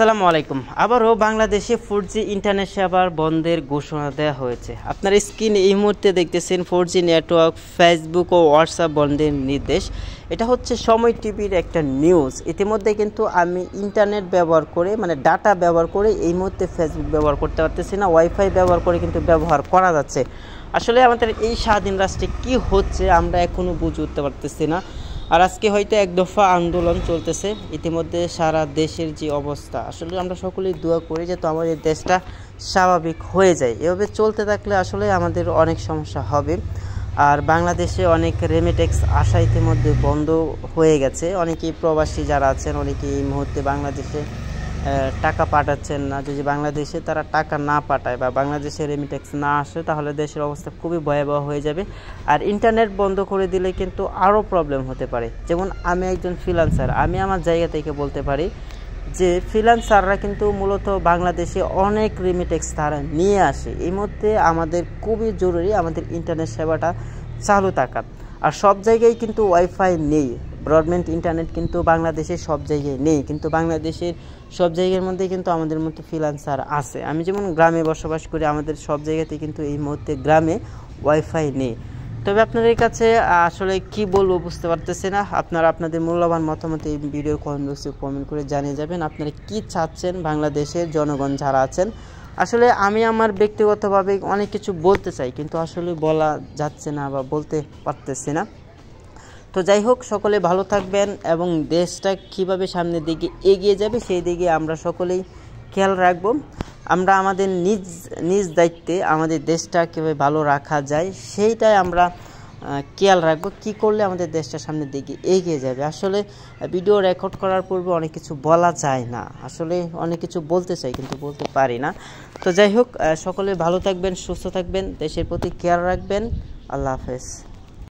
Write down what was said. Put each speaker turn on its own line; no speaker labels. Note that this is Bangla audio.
আসসালামু আলাইকুম। আবারও বাংলাদেশে 4G ইন্টারনেট সেবার বন্ধের ঘোষণা দেওয়া হয়েছে। আপনার স্ক্রিনে এই মুহূর্তে দেখতেছেন 4G নেটওয়ার্ক, ফেসবুক ও হোয়াটসঅ্যাপ বন্ধের নির্দেশ। এটা হচ্ছে সময় টিভির একটা নিউজ। ইতিমধ্যে কিন্তু আমি ইন্টারনেট ব্যবহার করে ডাটা ব্যবহার করে এই মুহূর্তে ফেসবুক ব্যবহার করতে পারতেছি না, ওয়াইফাই ব্যবহার করে কিন্তু ব্যবহার করা যাচ্ছে। আসলে আমাদের এই স্বাধীন রাষ্ট্রে কী হচ্ছে আমরা এখনও বুঝে উঠতে পারতেছি না। আর আজকে হয়তো এক দফা আন্দোলন চলতেছে ইতিমধ্যে সারা দেশের যে অবস্থা, আসলে আমরা সকলেই দোয়া করি যে তো আমাদের দেশটা স্বাভাবিক হয়ে যায়। এভাবে চলতে থাকলে আসলে আমাদের অনেক সমস্যা হবে। আর বাংলাদেশে অনেক রেমিটেক্স আসা ইতিমধ্যে বন্ধ হয়ে গেছে। অনেকেই প্রবাসী যারা আছেন অনেকেই এই মুহূর্তে বাংলাদেশে টাকা পাঠাচ্ছেন না। যদি বাংলাদেশে তারা টাকা না পাঠায় বা বাংলাদেশে রেমিটেক্স না আসে তাহলে দেশের অবস্থা খুবই ভয়াবহ হয়ে যাবে। আর ইন্টারনেট বন্ধ করে দিলে কিন্তু আরও প্রবলেম হতে পারে। যেমন আমি একজন ফ্রিল্যান্সার, আমি আমার জায়গা থেকে বলতে পারি যে ফ্রিল্যান্সাররা কিন্তু মূলত বাংলাদেশে অনেক রেমিটেক্স তারা নিয়ে আসে। এই মধ্যে আমাদের খুবই জরুরি আমাদের ইন্টারনেট সেবাটা চালু থাকা। আর সব জায়গায় কিন্তু ওয়াইফাই নেই, ব্রডব্যান্ড ইন্টারনেট কিন্তু বাংলাদেশে সব জায়গায় নেই, কিন্তু বাংলাদেশের সব জায়গার মধ্যে কিন্তু আমাদের মধ্যে ফ্রিল্যান্সার আছে। আমি যেমন গ্রামে বসবাস করি, আমাদের সব জায়গাতে কিন্তু এই মুহূর্তে গ্রামে ওয়াইফাই নেই। তবে আপনাদের কাছে আসলে কি বলবো বুঝতে পারতেছি না। আপনারা আপনাদের মূল্যবান মতামত এই ভিডিওর কমেন্ট বক্সে কমেন্ট করে জানিয়ে যাবেন আপনারা কি চাচ্ছেন বাংলাদেশের জনগণ যারা আছেন। আসলে আমি আমার ব্যক্তিগতভাবে অনেক কিছু বলতে চাই কিন্তু আসলে বলা যাচ্ছে না বা বলতে পারতেছি না। তো যাই হোক, সকলে ভালো থাকবেন এবং দেশটা কীভাবে সামনের দিকে এগিয়ে যাবে সেই দিকে আমরা সকলেই খেয়াল রাখব। আমরা আমাদের নিজ দায়িত্বে আমাদের দেশটা কীভাবে ভালো রাখা যায় সেইটাই আমরা খেয়াল রাখবো। কী করলে আমাদের দেশটা সামনের দিকে এগিয়ে যাবে। আসলে ভিডিও রেকর্ড করার পূর্বে অনেক কিছু বলা যায় না, আসলে অনেক কিছু বলতে চাই কিন্তু বলতে পারি না। তো যাই হোক, সকলে ভালো থাকবেন, সুস্থ থাকবেন, দেশের প্রতি খেয়াল রাখবেন। আল্লাহ হাফেজ।